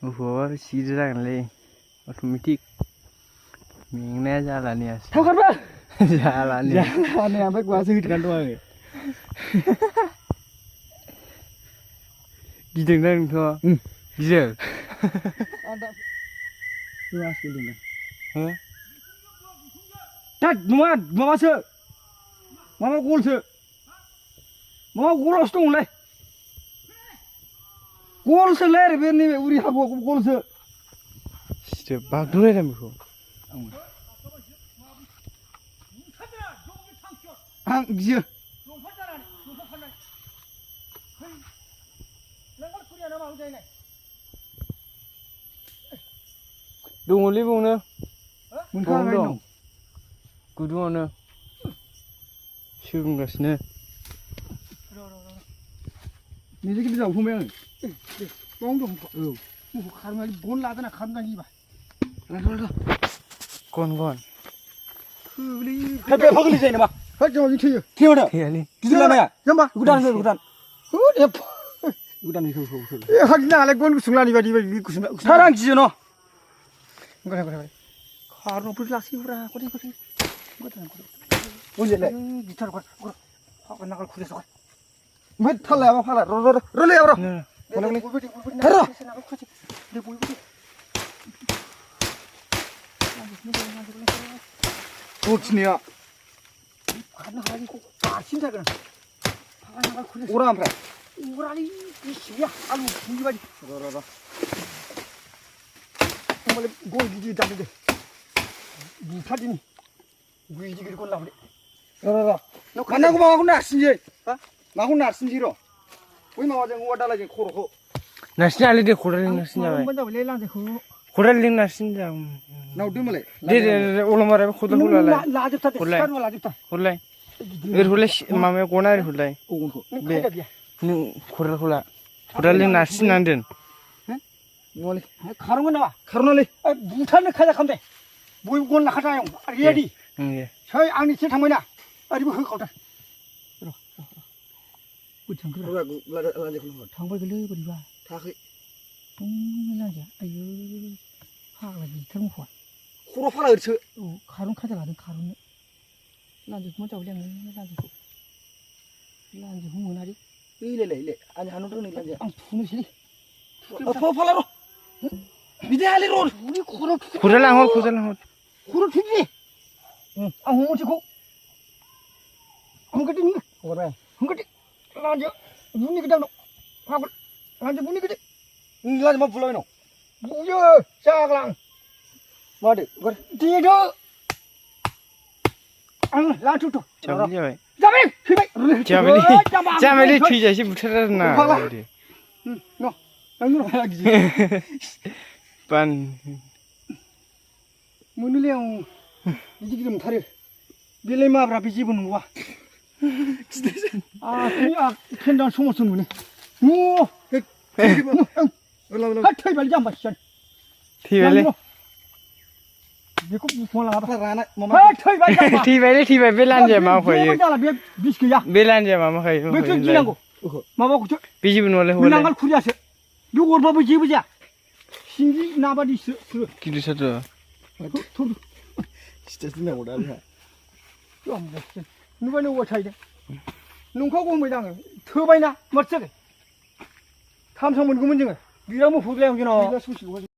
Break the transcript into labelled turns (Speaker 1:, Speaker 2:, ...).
Speaker 1: मुफुआ सीधे जागोनलै अट'मेटिक मेंनाया जालानिया
Speaker 2: थांखारबा
Speaker 1: जालानिया
Speaker 2: ओमफ्राय गुवासो होथ'नानै दं आङो
Speaker 1: गिदोंना नोंथ' गिदों
Speaker 2: गुवासो होदों
Speaker 1: हो
Speaker 2: दा नङा माबासो माबा गलसो माबा गलावसो दंलै गलसोलै आरो बे नैबे उरि हाबुआव गलसो
Speaker 1: सिदोब बागद'लायदां बेखौ
Speaker 2: आं गियो
Speaker 1: दङलै बावनो
Speaker 2: मोनखाबाय दं
Speaker 1: गुदुङावनो सोंगासिनो
Speaker 2: निजे गिदिर जावफुंबाय आङो बावनो दं औ मोसौ खारनानै गन लादोंना खारनानै गिबा
Speaker 1: गन
Speaker 2: बे फाग्लि जायो नामा होद जों थैयो थैयोनो
Speaker 1: थैयालै
Speaker 2: गिदिर लानाया जाम्बा गोदान होद एफ गोदान हो ए हागिना आलाय गन गुसुं लानि बायदि गुसुं सार आं गियो न खारनोफोर लासैब्रा गथे बुझले गिटार कर फागल नागल खुले सकर ओमफ्राय थाल लायाबा फाला र' लायाबा दथिनिया खारनो हायिखौ बारसिन जागोन अरा ओमफ्राय अरालै बेसेया आलु फुंनि बायदि र' होमबालाय गय गिदिर दादो दे बुथारदिनि गय गिदिर गन लाबोदे र' खारनांगौ माबाखौ नारसिनसै माखौ नारसिनसै र' बै माबाजों औवा दालायजों खर'खौ
Speaker 1: नारसिन जाबाय दे खदालजों नारसिन जाबाय
Speaker 2: जाबायलै लांजायखौ
Speaker 1: खदालजों नारसिन जा
Speaker 2: नावदो होमबालाय
Speaker 1: दे अलमारायाबो खदालखौ
Speaker 2: लाजोबथा दे सिखारबा लाजोबथा
Speaker 1: हरलाय ओरै हरलाय माबायाव गना ओरै हरलाय बे नों खदालखौ ला खदालजों नारसिननानै दोन
Speaker 2: नङालै खार'गोन नामा खार'नालै बुथारनो खाजा खालामदे बयबो गन लाखाथाय रेडि सै आंनिथिं थांबायना ओरैबो होखावदों थांबाय गोलै बोरैबा थाखै लांजाया आयु फाग्ला गिथार मख'आ खर' फाला ओरैसो औ खारन खाजा लादों खारननो लांजायखौ मा जाबाय आङो लांजायखौ मोनालै ओइलाय आंनि हानाव दोनै लांजाया आं थुनोसैलै फाला र' बिदि हालै र'
Speaker 1: खदाल लांहर
Speaker 2: खर' थुदि आं हमनोसैखौ हंगोदे नोङो हरबाय हंगोदे लांजाया बुनि गोदान दं फागल लांजाया बुनि गोदे लांजाया मा बुलाबाय दं बुयो जाग्ला आं मादो देदो आं लाथुथ'
Speaker 1: जाबायलै थैजासे बुथारना बान
Speaker 2: मोनोलै आं बिदि गिदिर मोनथारो बेलाय माब्रा बे जेबो नङा केन्दान समसन मोनो थैबायलै जाम्बा
Speaker 1: थैबायलै
Speaker 2: बेखौ बुखुमा लाङाबा
Speaker 1: थैबाय बे लान्जाया माबाखायो
Speaker 2: बे बिस गैया
Speaker 1: बे लान्जाया माबाखायो
Speaker 2: बेखौ गिनांगौ माबाखौसो
Speaker 1: बे जेबो नङालै
Speaker 2: बे नांगाल खुरियासो बे अरबाबो जेबो जाया सिंगि ना बादिसो
Speaker 1: गिदिरथारथ'
Speaker 2: सिथेस दोननांगौ दा बेहा नुबाय नौबा थाहैदों नंखागौ होनबाय आङो थोबायना माथो जाखो थाम मोनगौमोन जोङो बिराद मोफौलाय आं जोंनाव